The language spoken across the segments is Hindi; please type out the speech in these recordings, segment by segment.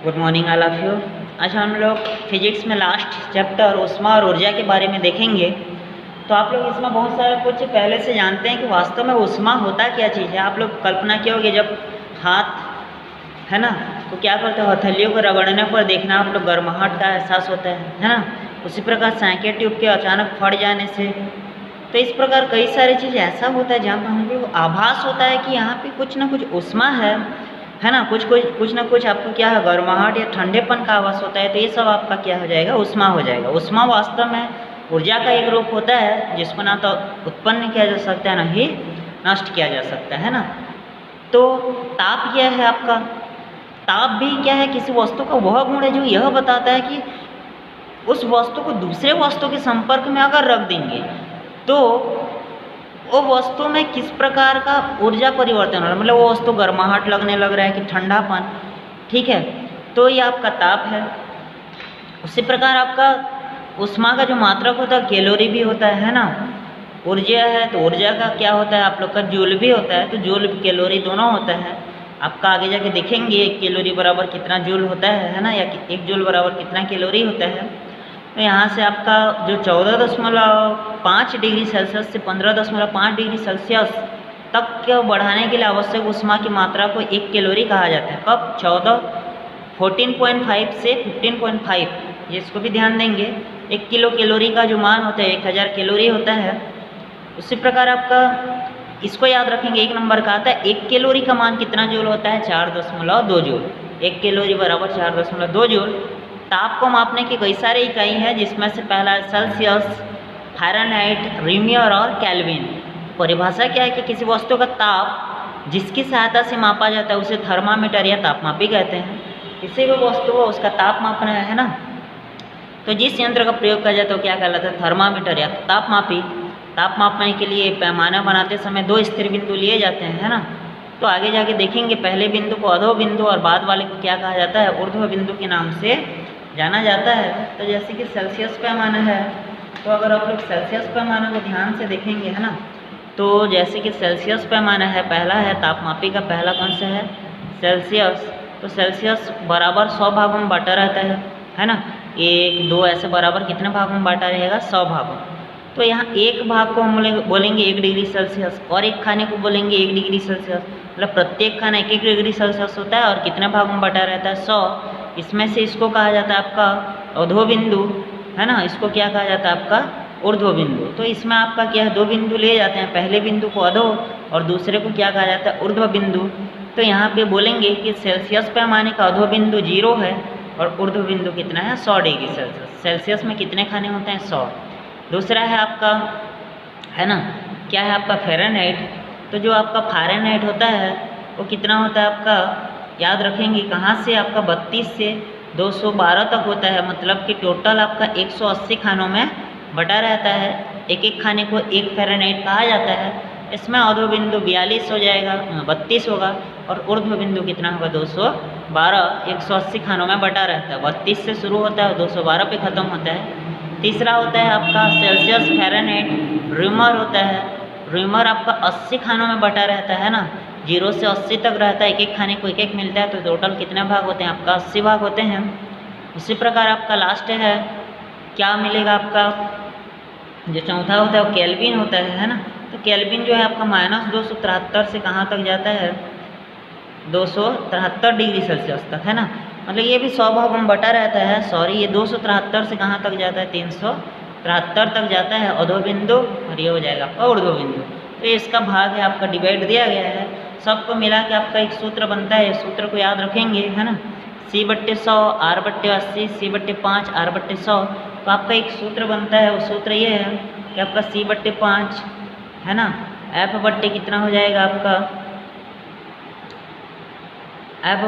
Good morning all of you. आज हम लोग फिजिक्स में लास्ट चैप्टर ऊष्मा और ऊर्जा के बारे में देखेंगे। तो आप लोग इसमें बहुत सारा कुछ पहले से जानते हैं कि वास्तव में ऊष्मा होता क्या चीज़ है। आप लोग कल्पना किए जब हाथ है ना, तो क्या करते हो, हथेलियों को रगड़ने पर देखना आप लोग गर्माहट का एहसास होता है ना। उसी प्रकार साइकिल ट्यूब के अचानक फट जाने से, तो इस प्रकार कई सारी चीज़ ऐसा होता है जहाँ पर हम लोग आभास होता है कि यहाँ पे कुछ ना कुछ ऊष्मा है ना, कुछ ना कुछ आपको क्या है, गर्माहट या ठंडेपन का आभास होता है। तो ये सब आपका क्या हो जाएगा, ऊष्मा हो जाएगा। ऊष्मा वास्तव में ऊर्जा का एक रूप होता है जिसको ना तो उत्पन्न किया जा सकता है ना ही नष्ट किया जा सकता है ना। तो ताप क्या है आपका, ताप भी क्या है, किसी वस्तु का वह गुण है जो यह बताता है कि उस वस्तु को दूसरे वस्तु के संपर्क में अगर रख देंगे तो वो वस्तु में किस प्रकार का ऊर्जा परिवर्तन हो रहा है, मतलब वो वस्तु गर्माहट लगने लग रहा है कि ठंडापन, ठीक है। तो ये आपका ताप है। उसी प्रकार आपका ऊष्मा का जो मात्रक होता है कैलोरी भी होता है ना। ऊर्जा है तो ऊर्जा का क्या होता है आप लोग का, जूल भी होता है। तो जूल कैलोरी दोनों होता है। आपका आगे जाके देखेंगे 1 कैलोरी बराबर कितना जूल होता है ना, या 1 जूल बराबर कितना कैलोरी होता है। तो यहाँ से आपका जो 14.5 डिग्री सेल्सियस से 15.5 डिग्री सेल्सियस तक को बढ़ाने के लिए आवश्यक ऊष्मा की मात्रा को 1 कैलोरी कहा जाता है। कब, 14.5 से 15.5, ये इसको भी ध्यान देंगे। 1 किलो कैलोरी का जो मान होता है 1000 कैलोरी होता है। उसी प्रकार आपका इसको याद रखेंगे, 1 नंबर का आता है 1 कैलोरी का मान कितना जूल होता है, 4.2 जूल। 1 कैलोरी बराबर 4.2 जूल। ताप को मापने की कई सारे इकाई हैं, जिसमें से पहला है सेल्सियस, फ़ारेनहाइट, रेमियर और केल्विन। परिभाषा क्या है कि किसी वस्तु का ताप जिसकी सहायता से मापा जाता है उसे थर्मामीटर या तापमापी कहते हैं। किसी भी वस्तु को उसका ताप मापना है ना, तो जिस यंत्र का प्रयोग किया जाता है वो क्या कहलाता है, थर्मामीटर या तापमापी। ताप मापने के लिए पैमाना बनाते समय 2 स्थिर बिंदु लिए जाते हैं, है ना। तो आगे जाके देखेंगे पहले बिंदु को अधो बिंदु और बाद वाले को क्या कहा जाता है, ऊर्ध्व बिंदु के नाम से जाना जाता है। तो जैसे कि सेल्सियस पैमाना है, तो अगर आप लोग सेल्सियस पैमाना को ध्यान से देखेंगे है ना, तो जैसे कि सेल्सियस पैमाना है, पहला है तापमापी का, पहला कौन सा है, सेल्सियस। तो सेल्सियस बराबर 100 भागों में बांटा रहता है ना। 1, 2 ऐसे बराबर कितने भागों में बांटा रहेगा, 100 भागों। तो यहाँ एक भाग को हम बोलेंगे 1 डिग्री सेल्सियस और एक खाने को बोलेंगे 1 डिग्री सेल्सियस। मतलब प्रत्येक खाना 1 डिग्री सेल्सियस होता है और कितने भागों में बांटा रहता है, 100। इसमें से इसको कहा जाता है आपका अधो बिंदु, है ना। इसको क्या कहा जाता है आपका, ऊर्ध्व बिंदु। तो इसमें आपका क्या है, 2 बिंदु लिए जाते हैं, पहले बिंदु को अधो और दूसरे को क्या कहा जाता है, ऊर्ध्व बिंदु। तो यहाँ पे बोलेंगे कि सेल्सियस पैमाने का अधो बिंदु 0 है और ऊर्ध्व बिंदु कितना है, 100 डिग्री सेल्सियस। सेल्सियस में कितने खाने होते हैं, 100। दूसरा है आपका, है ना, क्या है आपका, फ़ारेनहाइट। तो जो आपका फ़ारेनहाइट होता है वो कितना होता है आपका, याद रखेंगे कहाँ से, आपका 32 से 212 तक होता है। मतलब कि टोटल आपका 180 खानों में बटा रहता है। एक एक खाने को 1 फ़ारेनहाइट कहा जाता है। इसमें अधो बिंदु 42 हो जाएगा, 32 होगा, और ऊर्ध्व बिंदु कितना होगा, 212। 180 खानों में बटा रहता है, 32 से शुरू होता है, 212 पे ख़त्म होता है। तीसरा होता है आपका सेल्सियस, फ़ारेनहाइट। रेमियर होता है, रेमियर आपका 80 खानों में बटा रहता है ना, 0 से 80 तक रहता है। एक एक खाने को 1 मिलता है, तो टोटल कितने भाग होते हैं आपका, 80 भाग होते हैं। उसी प्रकार आपका लास्ट है, क्या मिलेगा आपका, जो चौथा होता है वो केल्विन होता है ना। तो केल्विन जो है आपका -273 से कहाँ तक जाता है, 273 डिग्री सेल्सियस तक, है ना। मतलब ये भी 100 भागों में बटा रहता है। सॉरी, ये 273 से कहाँ तक जाता है, 373 तक जाता है अधो बिंदु, और ये हो जाएगा आपका ऊर्ध्व बिंदु। तो ये इसका भाग है, आपका डिवाइड दिया गया है। सबको मिला के आपका एक सूत्र बनता है, सूत्र को याद रखेंगे, है ना। C/100 R/80, C/5 R/100। तो आपका एक सूत्र बनता है, वो सूत्र ये है कि आपका C/5 है ना, F/ कितना हो जाएगा आपका, F/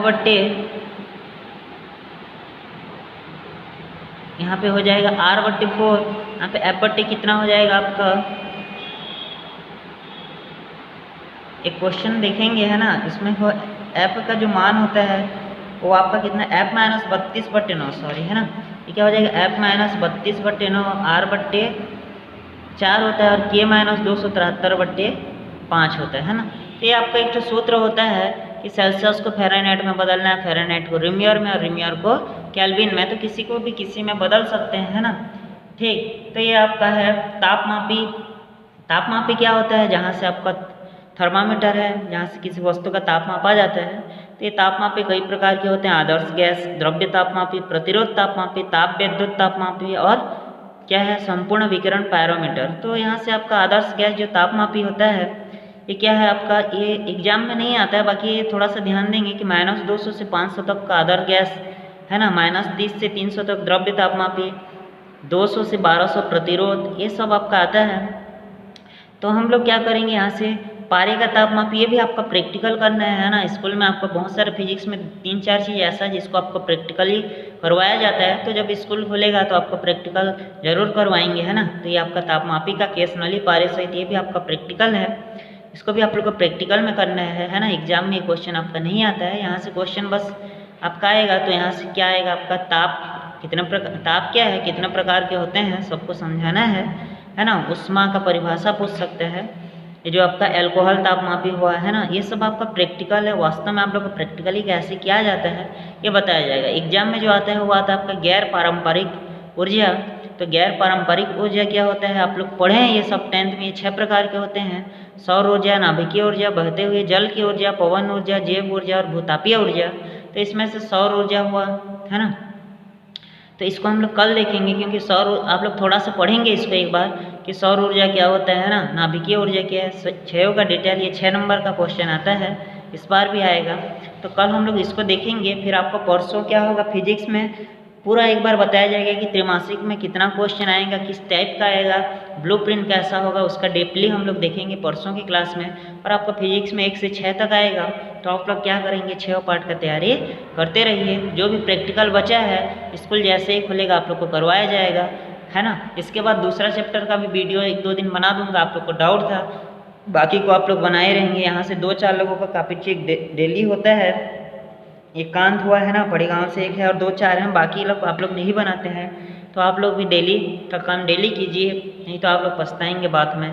यहाँ पे हो जाएगा R/4, यहाँ पे F/T कितना हो जाएगा आपका, एक क्वेश्चन देखेंगे, है ना। इसमें F का जो मान होता है वो आपका कितना, F-32/9, सॉरी, है ना। ये क्या हो जाएगा, F-32/9 R/4 होता है, और K-273/5 होता है ना। तो ये आपका एक सूत्र होता है कि सेल्सियस को फ़ारेनहाइट में बदलना है, फ़ारेनहाइट को रिमियर में और रिमियर को केल्विन में, तो किसी को भी किसी में बदल सकते हैं, है ना। ठीक, तो ये आपका है तापमापी। तापमापी क्या होता है, जहाँ से आपका थर्मामीटर है, जहाँ से किसी वस्तु का ताप मापा जाता है। तो ये तापमापी कई प्रकार के होते हैं, आदर्श गैस, द्रव्य तापमापी, प्रतिरोध तापमापी, ताप विद्युत तापमापी और क्या है संपूर्ण विकिरण पायरोमीटर। तो यहाँ से आपका आदर्श गैस जो तापमापी होता है ये क्या है आपका, ये एग्जाम में नहीं आता है, बाकी ये थोड़ा सा ध्यान देंगे कि -200 से 500 तक का आदर्श गैस है ना, -30 से 300 तक द्रव्य तापमापी, 200 से 1200 प्रतिरोध, ये सब आपका आता है। तो हम लोग क्या करेंगे यहाँ से पारे का तापमापी, ये भी आपका प्रैक्टिकल करना है ना। स्कूल में आपको बहुत सारे फिजिक्स में 3-4 चीज़ ऐसा है जिसको आपको प्रैक्टिकली करवाया जाता है, तो जब स्कूल खुलेगा तो आपको प्रैक्टिकल जरूर करवाएंगे, है ना। तो ये आपका तापमापी का केस नली पारे सहित ये भी आपका प्रैक्टिकल है, इसको भी आप लोग को प्रैक्टिकल में करना है ना। एग्जाम में क्वेश्चन आपका नहीं आता है, यहाँ से क्वेश्चन बस आपका आएगा। तो यहाँ से क्या आएगा आपका ताप कितने प्रकार, ताप क्या है, कितने प्रकार के होते हैं, सबको समझाना है ना। उष्मा का परिभाषा पूछ सकते हैं, ये जो आपका एल्कोहल तापमापी हुआ है ना, ये सब आपका प्रैक्टिकल है। वास्तव में आप लोग को प्रैक्टिकली कैसे किया जाता है ये बताया जाएगा। एग्जाम में जो आता है वो आता है आपका गैर पारंपरिक ऊर्जा। तो गैर पारंपरिक ऊर्जा क्या होता है, आप लोग पढ़े हैं ये सब 10th में, ये 6 प्रकार के होते हैं। सौर ऊर्जा, नाभिकीय ऊर्जा, बहते हुए जल की ऊर्जा, पवन ऊर्जा, जैव ऊर्जा और भूतापीय ऊर्जा। तो इसमें से सौर ऊर्जा हुआ, है ना। तो इसको हम लोग कल देखेंगे, क्योंकि सौर आप लोग थोड़ा सा पढ़ेंगे इसको एक बार कि सौर ऊर्जा क्या होता है ना, नाभिकीय ऊर्जा क्या है, 6 का डिटेल, ये 6 नंबर का क्वेश्चन आता है, इस बार भी आएगा। तो कल हम लोग इसको देखेंगे। फिर आपको परसों क्या होगा, फिजिक्स में पूरा एक बार बताया जाएगा कि त्रैमासिक में कितना क्वेश्चन आएगा, किस टाइप का आएगा, ब्लूप्रिंट कैसा होगा, उसका डीपली हम लोग देखेंगे परसों की क्लास में। और आपको फिजिक्स में 1 से 6 तक आएगा, तो आप लोग क्या करेंगे, 6 पार्ट का तैयारी करते रहिए। जो भी प्रैक्टिकल बचा है स्कूल जैसे ही खुलेगा आप लोग को करवाया जाएगा, है ना। इसके बाद दूसरा चैप्टर का भी वीडियो 1-2 दिन बना दूंगा, आप लोग को डाउट था, बाकी को आप लोग बनाए रहेंगे। यहाँ से 2-4 लोगों का कापी चेक डेली होता है, एकांत हुआ है ना, बड़े गांव से 1 है और 2-4 हैं, बाकी लोग आप लोग नहीं बनाते हैं। तो आप लोग भी डेली का काम डेली कीजिए, नहीं तो आप लोग पछताएंगे बाद में।